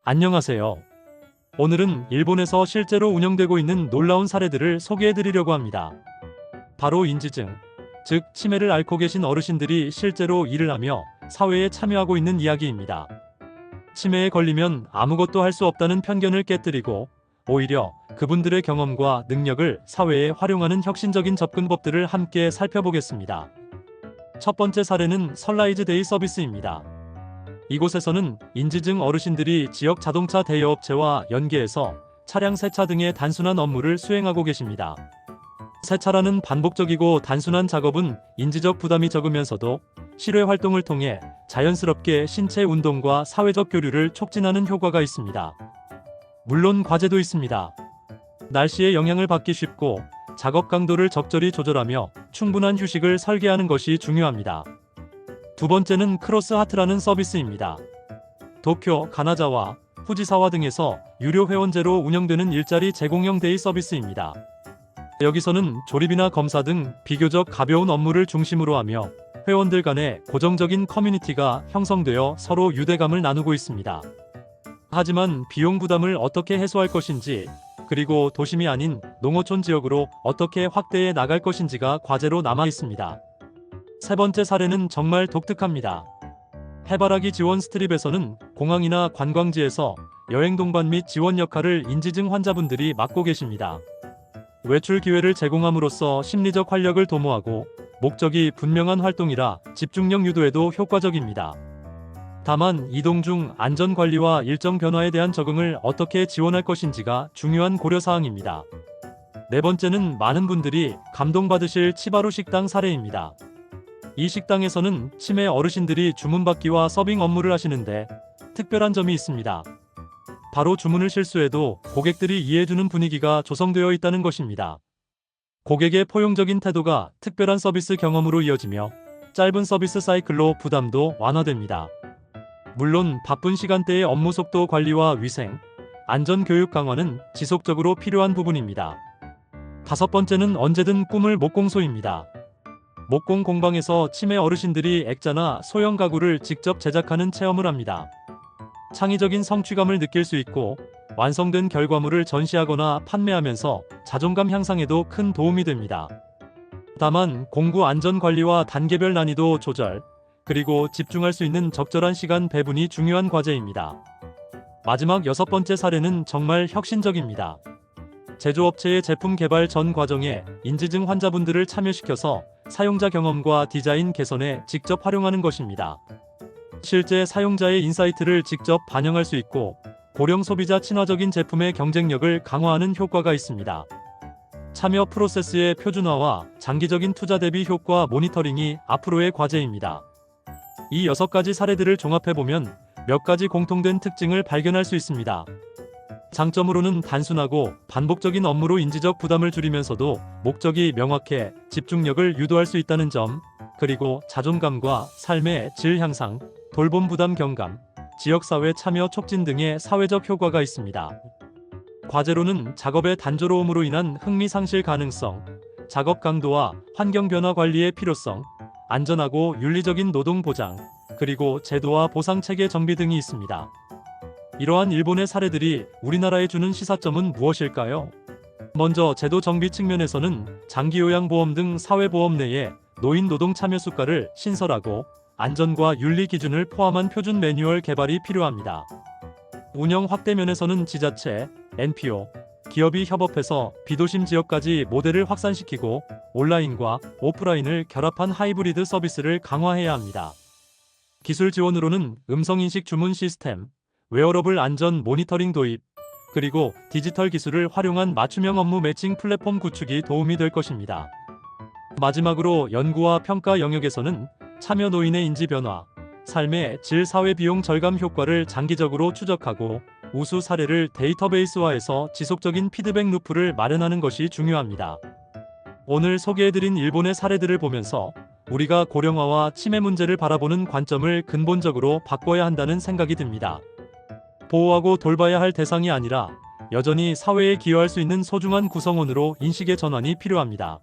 안녕하세요. 오늘은 일본에서 실제로 운영되고 있는 놀라운 사례들을 소개해드리려고 합니다. 바로 인지증, 즉 치매를 앓고 계신 어르신들이 실제로 일을 하며 사회에 참여하고 있는 이야기입니다. 치매에 걸리면 아무것도 할 수 없다는 편견을 깨뜨리고 오히려 그분들의 경험과 능력을 사회에 활용하는 혁신적인 접근법들을 함께 살펴보겠습니다. 첫 번째 사례는 선라이즈 데이 서비스입니다. 이곳에서는 인지증 어르신들이 지역 자동차 대여업체와 연계해서 차량 세차 등의 단순한 업무를 수행하고 계십니다. 세차라는 반복적이고 단순한 작업은 인지적 부담이 적으면서도 실외 활동을 통해 자연스럽게 신체 운동과 사회적 교류를 촉진하는 효과가 있습니다. 물론 과제도 있습니다. 날씨의 영향을 받기 쉽고 작업 강도를 적절히 조절하며 충분한 휴식을 설계하는 것이 중요합니다. 두 번째는 크로스 하트라는 서비스입니다. 도쿄, 가나자와 후지사와 등에서 유료 회원제로 운영되는 일자리 제공형 데이 서비스입니다. 여기서는 조립이나 검사 등 비교적 가벼운 업무를 중심으로 하며 회원들 간의 고정적인 커뮤니티가 형성되어 서로 유대감을 나누고 있습니다. 하지만 비용 부담을 어떻게 해소할 것인지, 그리고 도심이 아닌 농어촌 지역으로 어떻게 확대해 나갈 것인지가 과제로 남아 있습니다. 세 번째 사례는 정말 독특합니다. 해바라기 지원 스트립에서는 공항이나 관광지에서 여행 동반 및 지원 역할을 인지증 환자분들이 맡고 계십니다. 외출 기회를 제공함으로써 심리적 활력을 도모하고 목적이 분명한 활동이라 집중력 유도에도 효과적입니다. 다만 이동 중 안전관리와 일정 변화에 대한 적응을 어떻게 지원할 것인지가 중요한 고려사항입니다. 네 번째는 많은 분들이 감동받으실 치바루 식당 사례입니다. 이 식당에서는 치매 어르신들이 주문받기와 서빙 업무를 하시는데 특별한 점이 있습니다. 바로 주문을 실수해도 고객들이 이해해주는 분위기가 조성되어 있다는 것입니다. 고객의 포용적인 태도가 특별한 서비스 경험으로 이어지며 짧은 서비스 사이클로 부담도 완화됩니다. 물론 바쁜 시간대의 업무 속도 관리와 위생, 안전 교육 강화는 지속적으로 필요한 부분입니다. 다섯 번째는 언제든 꿈을 목공소입니다. 목공 공방에서 치매 어르신들이 액자나 소형 가구를 직접 제작하는 체험을 합니다. 창의적인 성취감을 느낄 수 있고 완성된 결과물을 전시하거나 판매하면서 자존감 향상에도 큰 도움이 됩니다. 다만 공구 안전 관리와 단계별 난이도 조절, 그리고 집중할 수 있는 적절한 시간 배분이 중요한 과제입니다. 마지막 여섯 번째 사례는 정말 혁신적입니다. 제조업체의 제품 개발 전 과정에 인지증 환자분들을 참여시켜서 사용자 경험과 디자인 개선에 직접 활용하는 것입니다. 실제 사용자의 인사이트를 직접 반영할 수 있고 고령 소비자 친화적인 제품의 경쟁력을 강화하는 효과가 있습니다. 참여 프로세스의 표준화와 장기적인 투자 대비 효과 모니터링이 앞으로의 과제입니다. 이 6가지 사례들을 종합해보면 몇 가지 공통된 특징을 발견할 수 있습니다. 장점으로는 단순하고 반복적인 업무로 인지적 부담을 줄이면서도 목적이 명확해 집중력을 유도할 수 있다는 점, 그리고 자존감과 삶의 질 향상, 돌봄 부담 경감, 지역사회 참여 촉진 등의 사회적 효과가 있습니다. 과제로는 작업의 단조로움으로 인한 흥미 상실 가능성, 작업 강도와 환경 변화 관리의 필요성, 안전하고 윤리적인 노동 보장, 그리고 제도와 보상 체계 정비 등이 있습니다. 이러한 일본의 사례들이 우리나라에 주는 시사점은 무엇일까요? 먼저 제도 정비 측면에서는 장기요양보험 등 사회보험 내에 노인 노동 참여 수가를 신설하고 안전과 윤리 기준을 포함한 표준 매뉴얼 개발이 필요합니다. 운영 확대 면에서는 지자체, NPO, 기업이 협업해서 비도심 지역까지 모델을 확산시키고 온라인과 오프라인을 결합한 하이브리드 서비스를 강화해야 합니다. 기술 지원으로는 음성인식 주문 시스템, 웨어러블 안전 모니터링 도입, 그리고 디지털 기술을 활용한 맞춤형 업무 매칭 플랫폼 구축이 도움이 될 것입니다. 마지막으로 연구와 평가 영역에서는 참여 노인의 인지 변화, 삶의 질 사회 비용 절감 효과를 장기적으로 추적하고 우수 사례를 데이터베이스화해서 지속적인 피드백 루프를 마련하는 것이 중요합니다. 오늘 소개해드린 일본의 사례들을 보면서 우리가 고령화와 치매 문제를 바라보는 관점을 근본적으로 바꿔야 한다는 생각이 듭니다. 보호하고 돌봐야 할 대상이 아니라 여전히 사회에 기여할 수 있는 소중한 구성원으로 인식의 전환이 필요합니다.